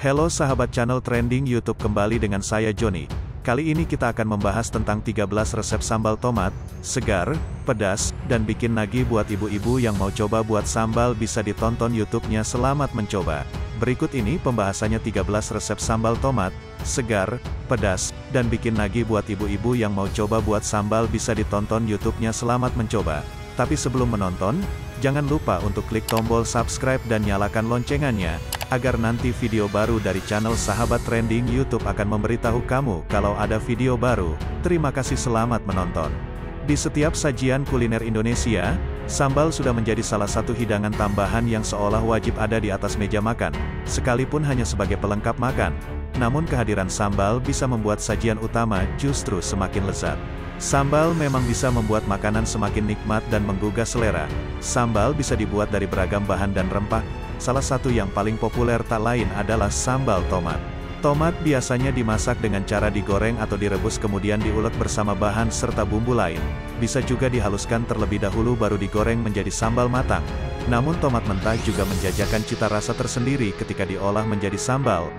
Halo sahabat channel trending YouTube, kembali dengan saya Joni. Kali ini kita akan membahas tentang 13 resep sambal tomat, segar, pedas, dan bikin nagih buat ibu-ibu yang mau coba buat sambal. Bisa ditonton YouTube-nya. Selamat mencoba. Berikut ini pembahasannya 13 resep sambal tomat, segar, pedas, dan bikin nagih buat ibu-ibu yang mau coba buat sambal. Bisa ditonton YouTube-nya. Selamat mencoba. Tapi sebelum menonton, jangan lupa untuk klik tombol subscribe dan nyalakan loncengannya, agar nanti video baru dari channel Sahabat Trending YouTube akan memberitahu kamu kalau ada video baru. Terima kasih, selamat menonton. Di setiap sajian kuliner Indonesia, sambal sudah menjadi salah satu hidangan tambahan yang seolah wajib ada di atas meja makan, sekalipun hanya sebagai pelengkap makan. Namun kehadiran sambal bisa membuat sajian utama justru semakin lezat. Sambal memang bisa membuat makanan semakin nikmat dan menggugah selera. Sambal bisa dibuat dari beragam bahan dan rempah. Salah satu yang paling populer tak lain adalah sambal tomat. Tomat biasanya dimasak dengan cara digoreng atau direbus kemudian diulek bersama bahan serta bumbu lain. Bisa juga dihaluskan terlebih dahulu baru digoreng menjadi sambal matang. Namun tomat mentah juga menjajakan cita rasa tersendiri ketika diolah menjadi sambal.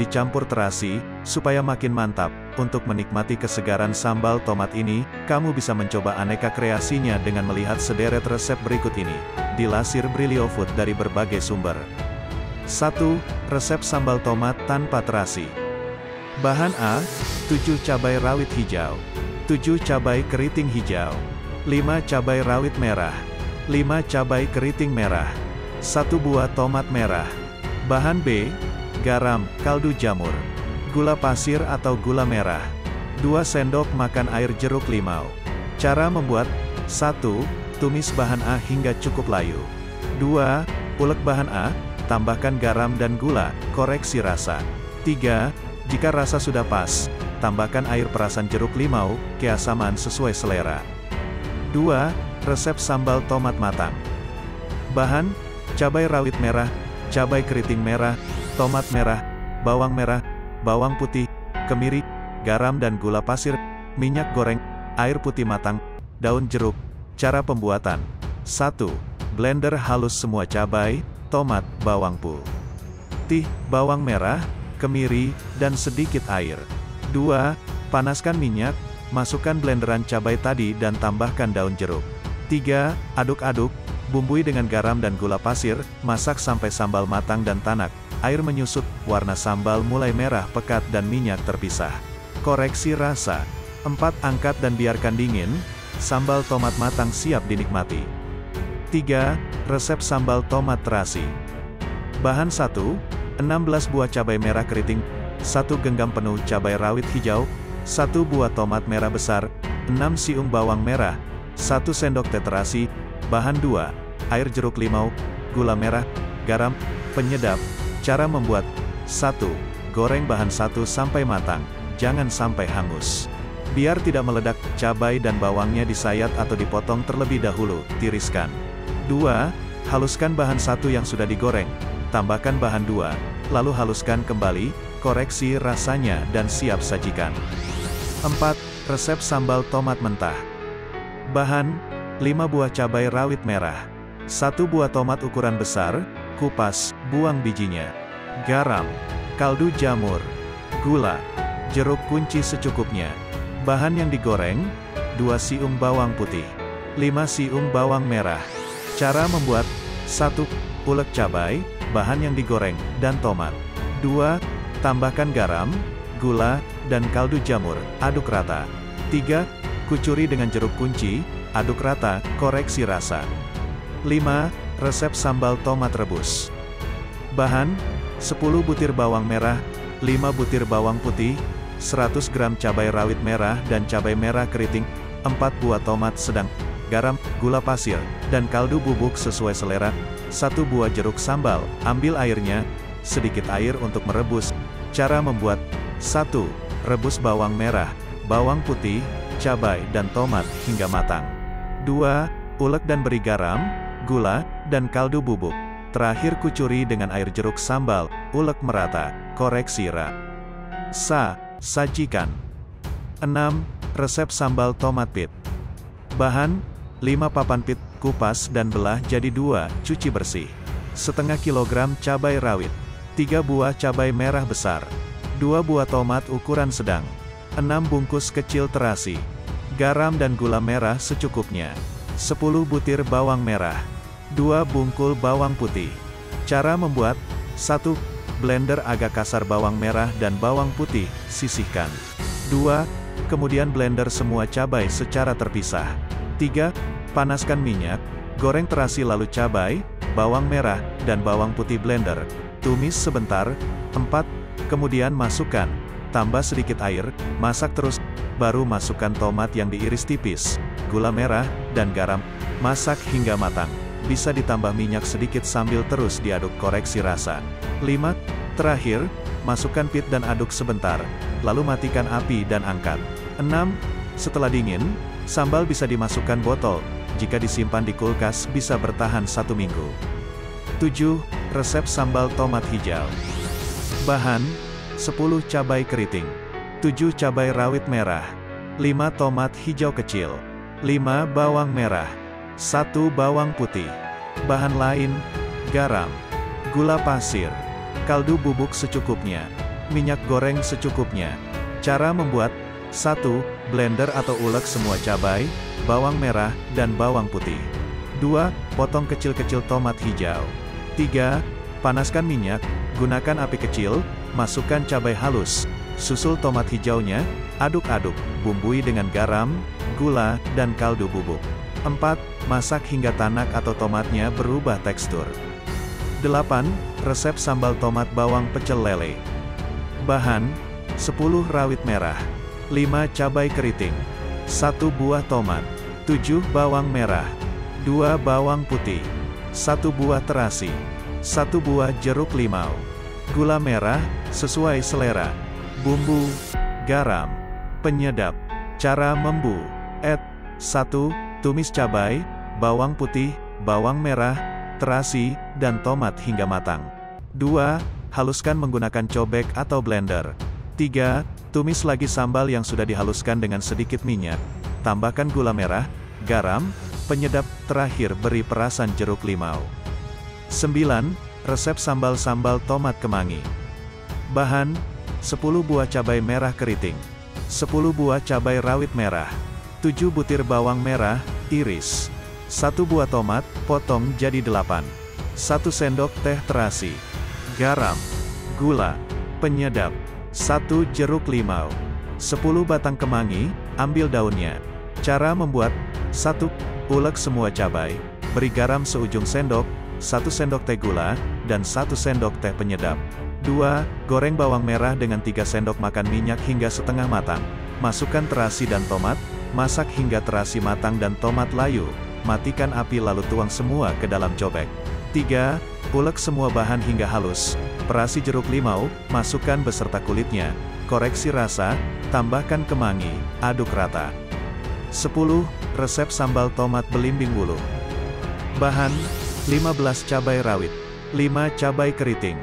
Dicampur terasi, supaya makin mantap. Untuk menikmati kesegaran sambal tomat ini, kamu bisa mencoba aneka kreasinya dengan melihat sederet resep berikut ini. Dilansir Briliofood dari berbagai sumber. 1. Resep sambal tomat tanpa terasi. Bahan A. 7 cabai rawit hijau, 7 cabai keriting hijau, 5 cabai rawit merah, 5 cabai keriting merah, 1 buah tomat merah. Bahan B. Garam, kaldu jamur, gula pasir atau gula merah, 2 sendok makan air jeruk limau. Cara membuat: 1. Tumis bahan A hingga cukup layu. 2. Ulek bahan A, tambahkan garam dan gula, koreksi rasa. 3. Jika rasa sudah pas, tambahkan air perasan jeruk limau, keasaman sesuai selera. 2. Resep sambal tomat matang. Bahan: cabai rawit merah, cabai keriting merah, tomat merah, bawang putih, kemiri, garam dan gula pasir, minyak goreng, air putih matang, daun jeruk. Cara pembuatan: 1. Blender halus semua cabai, tomat, bawang putih, bawang merah, kemiri, dan sedikit air. 2. Panaskan minyak, masukkan blenderan cabai tadi dan tambahkan daun jeruk. 3. Aduk-aduk, bumbui dengan garam dan gula pasir, masak sampai sambal matang dan tanak. Air menyusut, warna sambal mulai merah pekat dan minyak terpisah. Koreksi rasa. 4. Angkat dan biarkan dingin. Sambal tomat matang siap dinikmati. 3. Resep sambal tomat terasi. Bahan 1. 16 buah cabai merah keriting, 1 genggam penuh cabai rawit hijau, 1 buah tomat merah besar, 6 siung bawang merah, 1 sendok teh terasi. Bahan 2. Air jeruk limau, gula merah, garam, penyedap. Cara membuat: 1. Goreng bahan 1 sampai matang, jangan sampai hangus. Biar tidak meledak, cabai dan bawangnya disayat atau dipotong terlebih dahulu, tiriskan. 2. Haluskan bahan 1 yang sudah digoreng, tambahkan bahan 2, lalu haluskan kembali, koreksi rasanya dan siap sajikan. 4. Resep sambal tomat mentah. Bahan: 5 buah cabai rawit merah, 1 buah tomat ukuran besar, kupas, buang bijinya, garam, kaldu jamur, gula, jeruk kunci secukupnya. Bahan yang digoreng: 2 siung bawang putih, 5 siung bawang merah. Cara membuat: 1. Ulek cabai, bahan yang digoreng, dan tomat. 2. Tambahkan garam, gula, dan kaldu jamur, aduk rata. 3. Kucuri dengan jeruk kunci, aduk rata, koreksi rasa. 5. Resep sambal tomat rebus. Bahan: 10 butir bawang merah, 5 butir bawang putih, 100 gram cabai rawit merah dan cabai merah keriting, 4 buah tomat sedang, garam, gula pasir, dan kaldu bubuk sesuai selera, 1 buah jeruk sambal. Ambil airnya, sedikit air untuk merebus. Cara membuat: 1. Rebus bawang merah, bawang putih, cabai, dan tomat hingga matang. 2. Ulek dan beri garam, gula, dan kaldu bubuk. Terakhir kucuri dengan air jeruk sambal, ulek merata, koreksi rasa, sajikan. 6. Resep sambal tomat pit. Bahan: 5 papan pit, kupas dan belah jadi 2, cuci bersih. Setengah kilogram cabai rawit, 3 buah cabai merah besar, 2 buah tomat ukuran sedang, 6 bungkus kecil terasi, garam dan gula merah secukupnya, 10 butir bawang merah, 2 bungkul bawang putih. Cara membuat: 1. Blender agak kasar bawang merah dan bawang putih, sisihkan. 2. Kemudian blender semua cabai secara terpisah. 3. Panaskan minyak, goreng terasi lalu cabai, bawang merah, dan bawang putih blender, tumis sebentar. 4. Kemudian masukkan, tambah sedikit air, masak terus, baru masukkan tomat yang diiris tipis, gula merah, dan garam, masak hingga matang. Bisa ditambah minyak sedikit sambil terus diaduk koreksi rasa. 5. Terakhir, masukkan pit dan aduk sebentar, lalu matikan api dan angkat. 6. Setelah dingin, sambal bisa dimasukkan botol. Jika disimpan di kulkas bisa bertahan 1 minggu. 7. Resep sambal tomat hijau. Bahan: 10 cabai keriting, 7 cabai rawit merah, 5 tomat hijau kecil, 5 bawang merah, 1 bawang putih. Bahan lain: garam, gula pasir, kaldu bubuk secukupnya, minyak goreng secukupnya. Cara membuat: 1. Blender atau ulek semua cabai, bawang merah, dan bawang putih. 2. Potong kecil-kecil tomat hijau. 3. Panaskan minyak, gunakan api kecil, masukkan cabai halus, susul tomat hijaunya, aduk-aduk, bumbui dengan garam, gula, dan kaldu bubuk. 4. Masak hingga tanak atau tomatnya berubah tekstur. 8. Resep sambal tomat bawang pecel lele. Bahan: 10 rawit merah, 5 cabai keriting, 1 buah tomat, 7 bawang merah, 2 bawang putih, 1 buah terasi, 1 buah jeruk limau, gula merah, sesuai selera, bumbu, garam, penyedap. Cara membuat: 1. Tumis cabai, bawang putih, bawang merah, terasi, dan tomat hingga matang. 2. Haluskan menggunakan cobek atau blender. 3. Tumis lagi sambal yang sudah dihaluskan dengan sedikit minyak. Tambahkan gula merah, garam, penyedap, terakhir beri perasan jeruk limau. 9. Resep sambal tomat kemangi. Bahan: 10 buah cabai merah keriting, 10 buah cabai rawit merah, 7 butir bawang merah, iris, 1 buah tomat, potong jadi 8, 1 sendok teh terasi, garam, gula, penyedap, 1 jeruk limau, 10 batang kemangi, ambil daunnya. Cara membuat: 1. Ulek semua cabai, beri garam seujung sendok, 1 sendok teh gula, dan 1 sendok teh penyedap. 2. Goreng bawang merah dengan 3 sendok makan minyak hingga setengah matang. Masukkan terasi dan tomat, masak hingga terasi matang dan tomat layu. Matikan api lalu tuang semua ke dalam cobek. 3. Ulek semua bahan hingga halus. Perasi jeruk limau, masukkan beserta kulitnya. Koreksi rasa, tambahkan kemangi, aduk rata. 10. Resep sambal tomat belimbing wuluh. Bahan: 15 cabai rawit, 5 cabai keriting,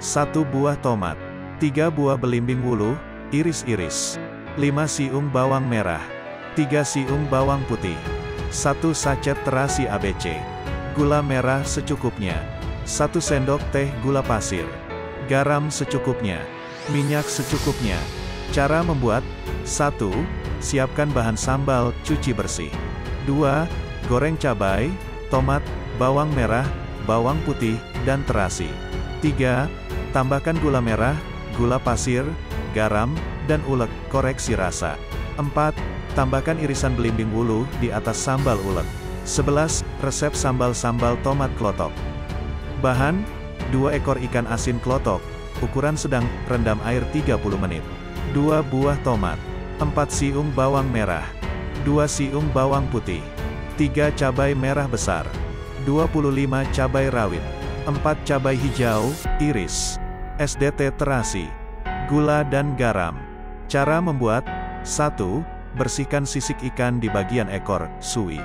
1 buah tomat, 3 buah belimbing wuluh, iris-iris, 5 siung bawang merah, 3 siung bawang putih, 1 sachet terasi ABC, gula merah secukupnya, 1 sendok teh gula pasir, garam secukupnya, minyak secukupnya. Cara membuat: 1. Siapkan bahan sambal, cuci bersih. 2. Goreng cabai, tomat, bawang merah, bawang putih, dan terasi. 3. Tambahkan gula merah, gula pasir, garam, dan ulek, koreksi rasa. 4. Tambahkan irisan belimbing wuluh di atas sambal ulek. 11. Resep sambal tomat klotok. Bahan: 2 ekor ikan asin klotok, ukuran sedang, rendam air 30 menit. 2 buah tomat, 4 siung bawang merah, 2 siung bawang putih, 3 cabai merah besar, 25 cabai rawit, 4 cabai hijau, iris, SDT terasi, gula dan garam. Cara membuat: 1. Bersihkan sisik ikan di bagian ekor, sui.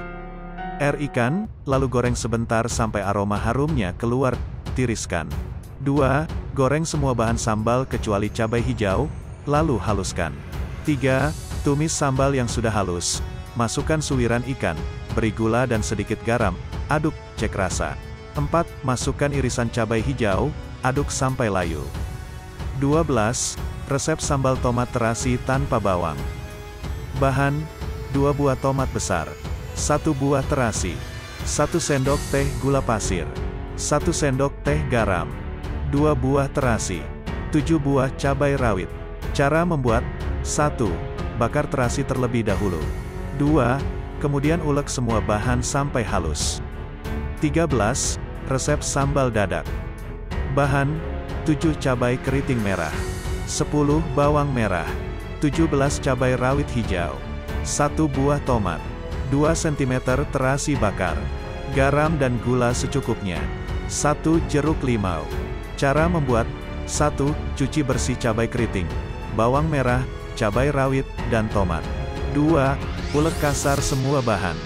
Ikan, lalu goreng sebentar sampai aroma harumnya keluar, tiriskan. 2. Goreng semua bahan sambal kecuali cabai hijau, lalu haluskan. 3. Tumis sambal yang sudah halus. Masukkan suwiran ikan, beri gula dan sedikit garam, aduk, cek rasa. 4. Masukkan irisan cabai hijau, aduk sampai layu. 12. Resep sambal tomat terasi tanpa bawang. Bahan, 2 buah tomat besar, 1 buah terasi, 1 sendok teh gula pasir, 1 sendok teh garam, 2 buah terasi, 7 buah cabai rawit. Cara membuat: 1. Bakar terasi terlebih dahulu. 2. Kemudian ulek semua bahan sampai halus. 13. Resep sambal dadak. Bahan, 7 cabai keriting merah, 10 bawang merah, 17 cabai rawit hijau, 1 buah tomat, 2 cm terasi bakar, garam dan gula secukupnya, 1 jeruk limau. Cara membuat: 1. Cuci bersih cabai keriting, bawang merah, cabai rawit, dan tomat. 2. Ulek kasar semua bahan.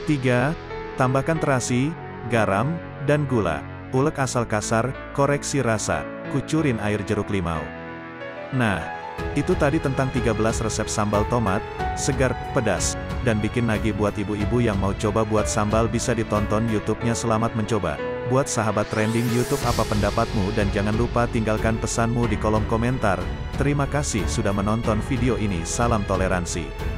3. Tambahkan terasi, garam, dan gula. Ulek asal kasar, koreksi rasa, kucurin air jeruk limau. Nah, itu tadi tentang 13 resep sambal tomat, segar, pedas, dan bikin nagih buat ibu-ibu yang mau coba buat sambal. Bisa ditonton YouTube-nya. Selamat mencoba. Buat sahabat trending YouTube, apa pendapatmu? Dan jangan lupa tinggalkan pesanmu di kolom komentar. Terima kasih sudah menonton video ini. Salam toleransi.